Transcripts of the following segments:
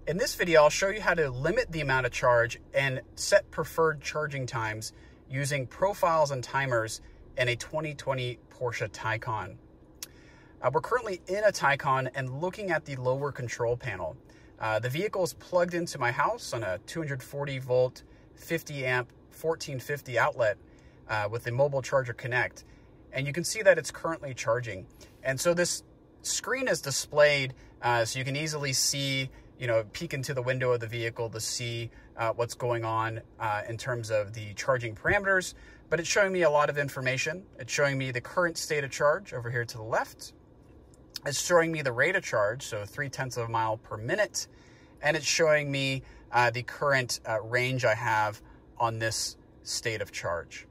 In this video, I'll show you how to limit the amount of charge and set preferred charging times using profiles and timers in a 2020 Porsche Taycan. We're currently in a Taycan and looking at the lower control panel. The vehicle is plugged into my house on a 240 volt, 50 amp, 1450 outlet with the mobile charger connect. And you can see that it's currently charging. And so this screen is displayed so you can easily see, peek into the window of the vehicle to see what's going on in terms of the charging parameters. But it's showing me a lot of information. It's showing me the current state of charge over here to the left. It's showing me the rate of charge, so 0.3 of a mile per minute. And it's showing me the current range I have on this state of charge.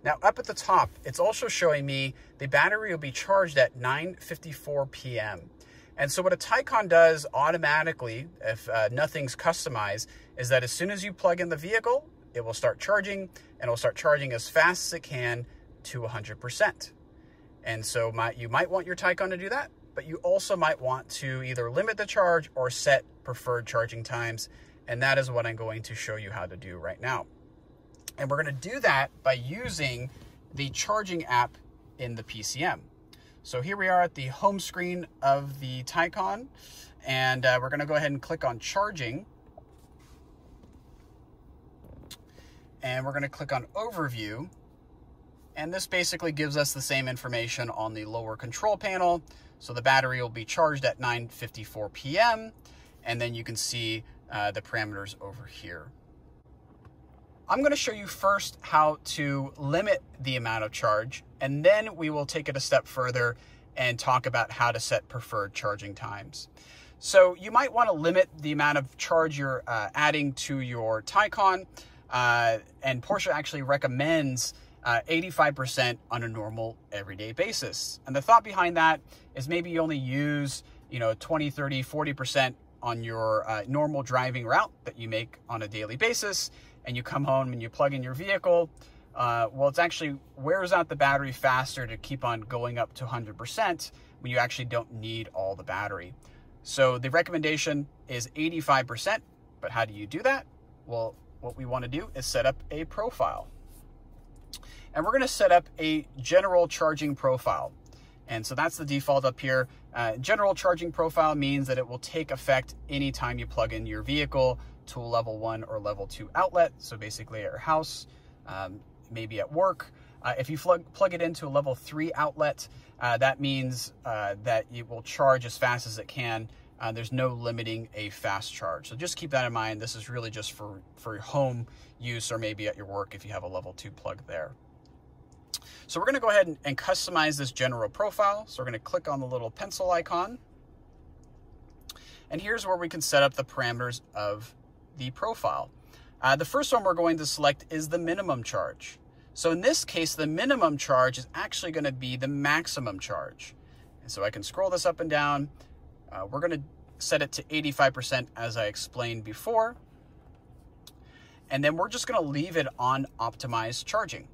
Now, up at the top, it's also showing me the battery will be charged at 9:54 p.m. And so what a Taycan does automatically, if nothing's customized, is that as soon as you plug in the vehicle, it will start charging, and it will start charging as fast as it can to 100%. And so you might want your Taycan to do that, but you also might want to either limit the charge or set preferred charging times. And that is what I'm going to show you how to do right now. And we're going to do that by using the charging app in the PCM. So here we are at the home screen of the Taycan, and we're going to go ahead and click on charging. And we're going to click on overview. And this basically gives us the same information on the lower control panel. So the battery will be charged at 9:54 p.m. And then you can see the parameters over here. I'm going to show you first how to limit the amount of charge, and then we will take it a step further and talk about how to set preferred charging times. So you might want to limit the amount of charge you're adding to your Taycan, and Porsche actually recommends 85% on a normal everyday basis. And the thought behind that is maybe you only use 20, 30, 40% on your normal driving route that you make on a daily basis, and you come home and you plug in your vehicle. Well, it's actually wears out the battery faster to keep on going up to 100% when you actually don't need all the battery. So the recommendation is 85%, but how do you do that? Well, what we want to do is set up a profile. And we're going to set up a general charging profile. And so that's the default up here. General charging profile means that it will take effect anytime you plug in your vehicle to a level 1 or level 2 outlet. So basically at your house, maybe at work. If you plug it into a level 3 outlet, that means that it will charge as fast as it can. There's no limiting a fast charge. So just keep that in mind. This is really just for home use, or maybe at your work if you have a level 2 plug there. So we're going to go ahead and customize this general profile. So we're going to click on the little pencil icon. And here's where we can set up the parameters of the profile. The first one we're going to select is the minimum charge. So in this case, the minimum charge is actually going to be the maximum charge. And so I can scroll this up and down. We're going to set it to 85% as I explained before. And then we're just going to leave it on optimized charging.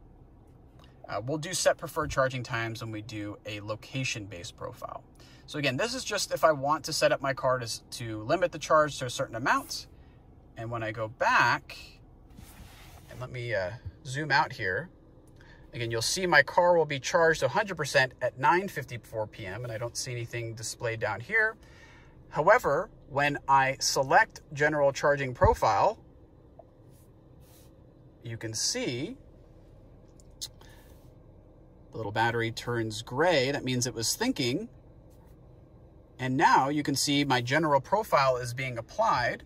We'll do set preferred charging times when we do a location-based profile. So again, this is just if I want to set up my car to limit the charge to a certain amount. And when I go back, and let me zoom out here, again, you'll see my car will be charged 100% at 9:54 p.m. and I don't see anything displayed down here. However, when I select general charging profile, you can see the little battery turns gray. That means it was thinking. And now you can see my general profile is being applied,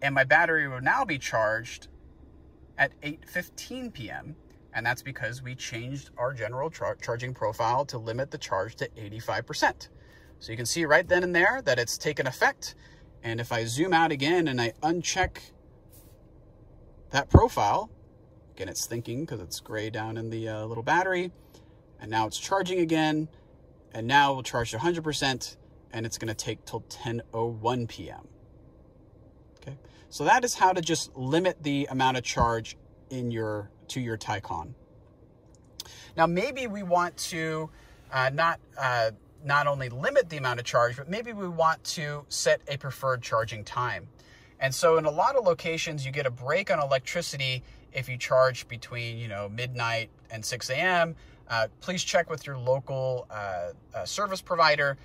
and my battery will now be charged at 8:15 p.m. And that's because we changed our general charging profile to limit the charge to 85%. So you can see right then and there that it's taken effect. And if I zoom out again and I uncheck that profile, again, it's thinking because it's gray down in the little battery. And now it's charging again. And now we'll charge to 100%, and it's going to take till 10:01 p.m. Okay, so that is how to just limit the amount of charge to your Taycan. Now, maybe we want to not not only limit the amount of charge, but maybe we want to set a preferred charging time. And so in a lot of locations, you get a break on electricity if you charge between, you know, midnight and 6 a.m. Please check with your local service provider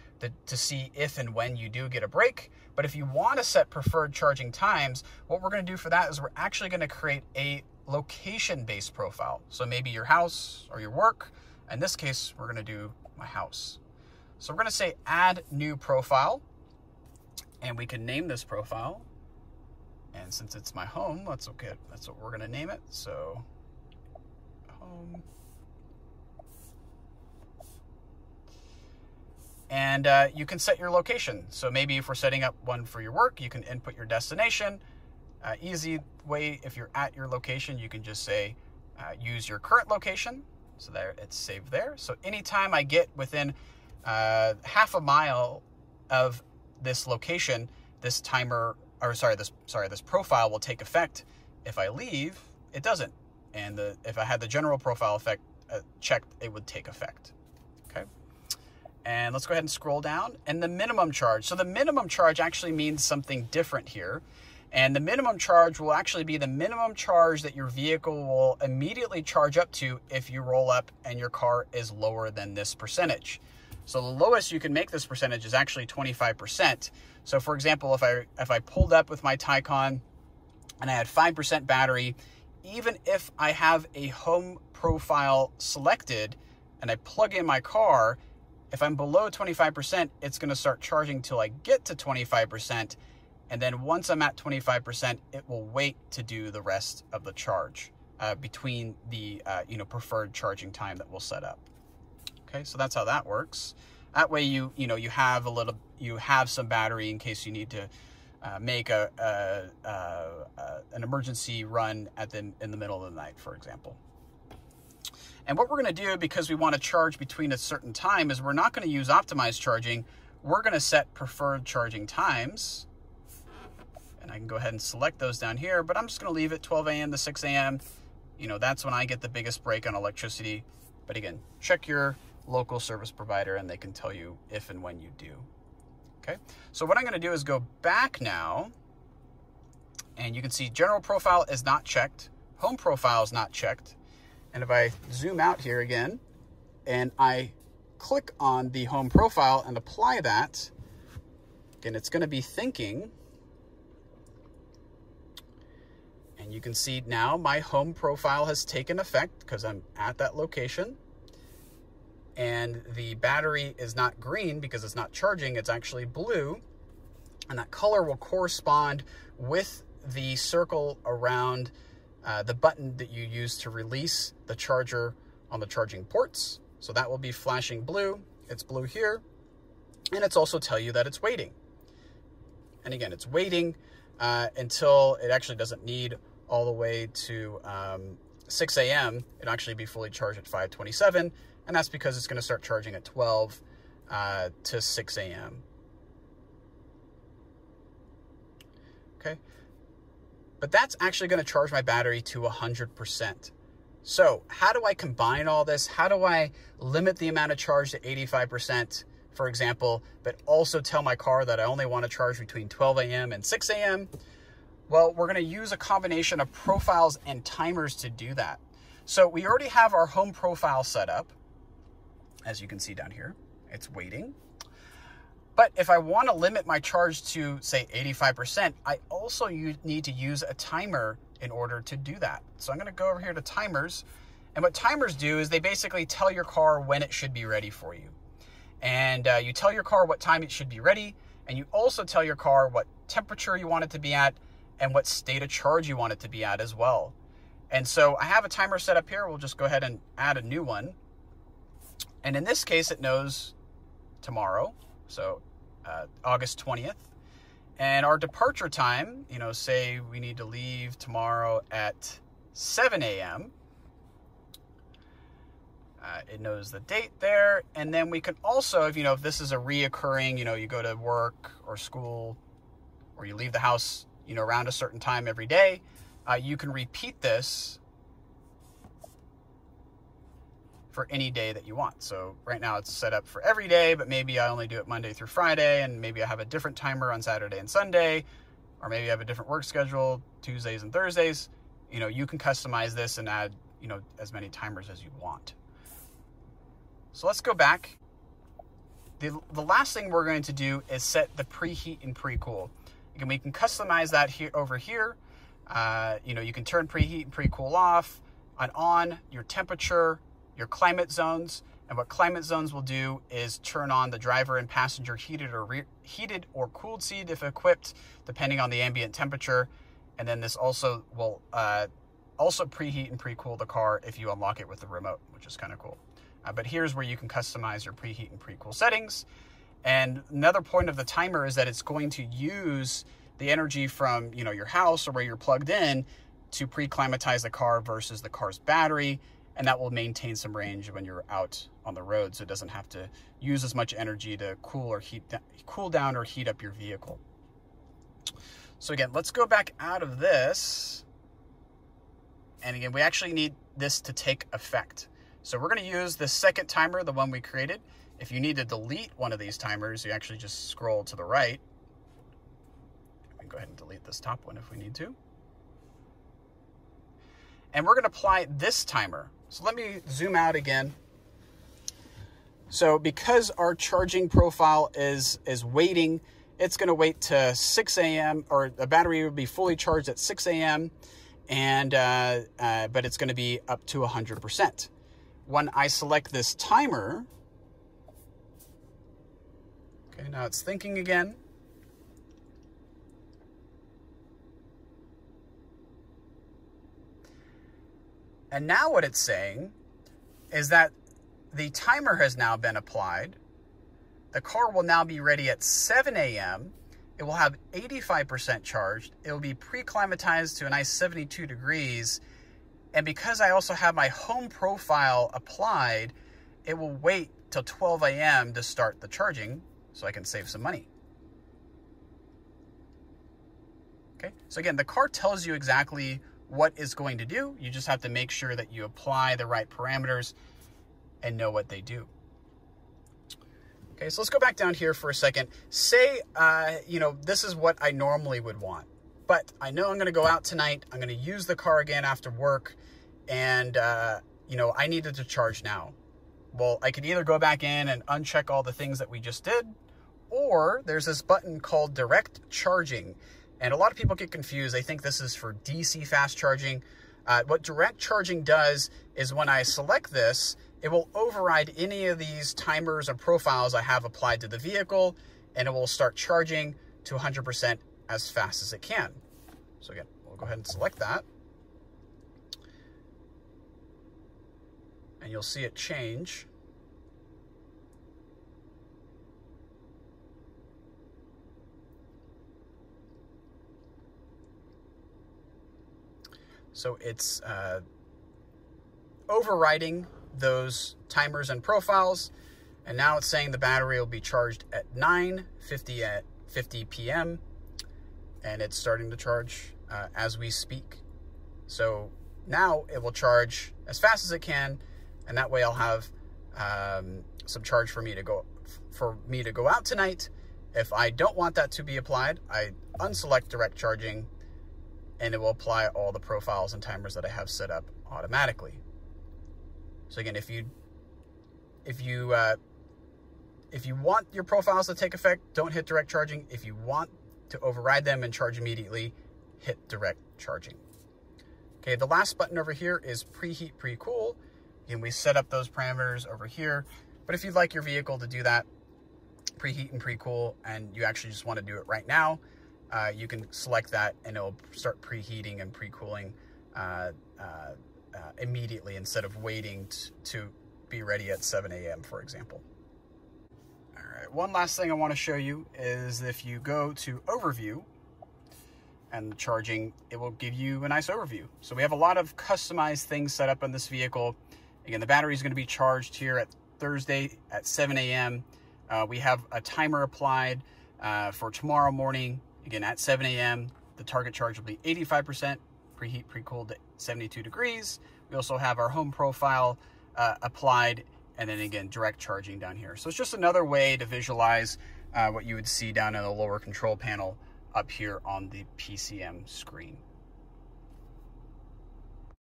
to see if and when you do get a break. But if you want to set preferred charging times, what we're going to do for that is we're actually going to create a location-based profile. So maybe your house or your work. In this case, we're going to do my house. So we're going to say add new profile, and we can name this profile. And since it's my home, that's okay. That's what we're going to name it. So home. And you can set your location. So maybe if we're setting up one for your work, you can input your destination. Easy way, if you're at your location, you can just say use your current location. So there, it's saved there. So anytime I get within half a mile of this location, this timer, or this profile will take effect. If I leave, it doesn't. And if I had the general profile effect checked, it would take effect. Okay. And let's go ahead and scroll down. And the minimum charge. So the minimum charge actually means something different here. And the minimum charge will actually be the minimum charge that your vehicle will immediately charge up to if you roll up and your car is lower than this percentage. So the lowest you can make this percentage is actually 25%. So for example, if I pulled up with my Taycan and I had 5% battery, even if I have a home profile selected and I plug in my car, if I'm below 25%, it's going to start charging till I get to 25%. And then once I'm at 25%, it will wait to do the rest of the charge between the preferred charging time that we'll set up. Okay, so that's how that works. That way you have some battery in case you need to make an emergency run in the middle of the night, for example. And what we're going to do, because we want to charge between a certain time, is we're not going to use optimized charging. We're going to set preferred charging times. And I can go ahead and select those down here, but I'm just going to leave it 12 a.m. to 6 a.m. You know, that's when I get the biggest break on electricity. But again, check your local service provider and they can tell you if and when you do. Okay, so what I'm going to do is go back now, and you can see general profile is not checked, home profile is not checked. And if I zoom out here again and I click on the home profile and apply that, again, it's going to be thinking. And you can see now my home profile has taken effect because I'm at that location. And the battery is not green because it's not charging, it's actually blue. And that color will correspond with the circle around the button that you use to release the charger on the charging ports. So that will be flashing blue. It's blue here. And it's also tell you that it's waiting. And again, it's waiting until it actually doesn't need all the way to 6 a.m. It'll actually be fully charged at 5:27. And that's because it's going to start charging at 12 to 6 a.m. Okay. But that's actually going to charge my battery to 100%. So how do I combine all this? How do I limit the amount of charge to 85%, for example, but also tell my car that I only want to charge between 12 a.m. and 6 a.m.? Well, we're going to use a combination of profiles and timers to do that. So we already have our home profile set up. As you can see down here, it's waiting. But if I want to limit my charge to, say, 85%, I also need to use a timer in order to do that. So I'm going to go over here to timers. And what timers do is they basically tell your car when it should be ready for you. And you tell your car what time it should be ready. And you also tell your car what temperature you want it to be at and what state of charge you want it to be at as well. And so I have a timer set up here. We'll just go ahead and add a new one. And in this case, it knows tomorrow. So August 20th. And our departure time, you know, say we need to leave tomorrow at 7 a.m. It knows the date there. And then we can also, if this is a reoccurring, you go to work or school or you leave the house, around a certain time every day, you can repeat this for any day that you want. So right now it's set up for every day, but maybe I only do it Monday through Friday, and maybe I have a different timer on Saturday and Sunday, or maybe I have a different work schedule, Tuesdays and Thursdays. You know, you can customize this and add, you know, as many timers as you want. So let's go back. The last thing we're going to do is set the preheat and precool. Again, we can customize that here over here. You know, you can turn preheat and precool off and on, your temperature, your climate zones. And what climate zones will do is turn on the driver and passenger heated or cooled seat if equipped, depending on the ambient temperature. And then this also will also preheat and precool the car if you unlock it with the remote, which is kind of cool. But here's where you can customize your preheat and precool settings. And another point of the timer is that it's going to use the energy from, you know, your house or where you're plugged in to pre-climatize the car versus the car's battery. And that will maintain some range when you're out on the road, so it doesn't have to use as much energy to cool down or heat up your vehicle. So again, let's go back out of this. And again, we actually need this to take effect. So we're going to use the second timer, the one we created. If you need to delete one of these timers, you actually just scroll to the right. We can go ahead and delete this top one if we need to. And we're going to apply this timer. So let me zoom out again. So because our charging profile is waiting, it's going to wait to 6 a.m. or the battery will be fully charged at 6 a.m. and but it's going to be up to 100%. When I select this timer, okay, now it's thinking again. And now what it's saying is that the timer has now been applied. The car will now be ready at 7 a.m. It will have 85% charged. It will be pre-climatized to a nice 72 degrees. And because I also have my home profile applied, it will wait till 12 a.m. to start the charging so I can save some money. Okay, so again, the car tells you exactly what it's going to do. You just have to make sure that you apply the right parameters and know what they do. Okay, so let's go back down here for a second. Say, you know, this is what I normally would want, but I know I'm going to go out tonight. I'm going to use the car again after work, and, you know, I needed to charge now. Well, I could either go back in and uncheck all the things that we just did, or there's this button called direct charging. And a lot of people get confused. They think this is for DC fast charging. What direct charging does is when I select this, it will override any of these timers or profiles I have applied to the vehicle, and it will start charging to 100% as fast as it can. So again, we'll go ahead and select that. And you'll see it change. So it's overriding those timers and profiles. And now it's saying the battery will be charged at 9:50 p.m. And it's starting to charge as we speak. So now it will charge as fast as it can. And that way I'll have some charge for me to go out tonight. If I don't want that to be applied, I unselect direct charging, and it will apply all the profiles and timers that I have set up automatically. So again, if you want your profiles to take effect, don't hit direct charging. If you want to override them and charge immediately, hit direct charging. Okay, the last button over here is preheat, precool. Again, we set up those parameters over here. But if you'd like your vehicle to do that, preheat and precool, and you actually just want to do it right now, you can select that and it'll start preheating and precooling immediately instead of waiting to be ready at 7 a.m., for example. All right, one last thing I want to show you is if you go to Overview and charging, it will give you a nice overview. So we have a lot of customized things set up on this vehicle. Again, the battery is going to be charged here at Thursday at 7 a.m. We have a timer applied for tomorrow morning. Again, at 7 a.m., the target charge will be 85%, preheat, precooled at 72 degrees. We also have our home profile applied, and then again, direct charging down here. So it's just another way to visualize what you would see down in the lower control panel up here on the PCM screen.